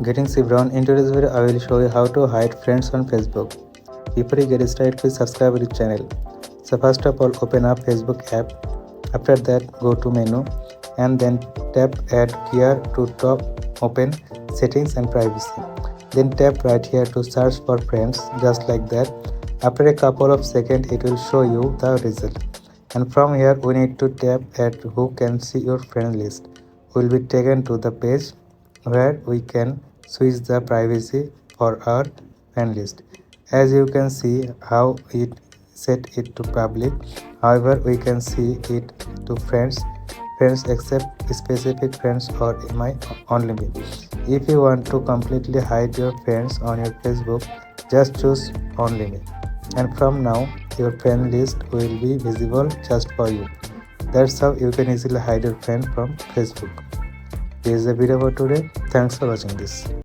Getting Brown. In today's video, I will show you how to hide friends on Facebook. Before you get started, please subscribe to the channel. So first of all, open up Facebook app. After that, go to menu and then tap add here to top open settings and privacy. Then tap right here to search for friends, just like that. After a couple of seconds, it will show you the result. And from here, we need to tap at who can see your friend list. We will be taken to the page where we can switch the privacy for our friend list. As you can see how it set it to public. However, we can see it to friends except specific friends or my only me. If you want to completely hide your friends on your Facebook, just choose only me. And from now, your friend list will be visible just for you. That's how you can easily hide your friend from Facebook. This is the video for today. Thanks for watching this.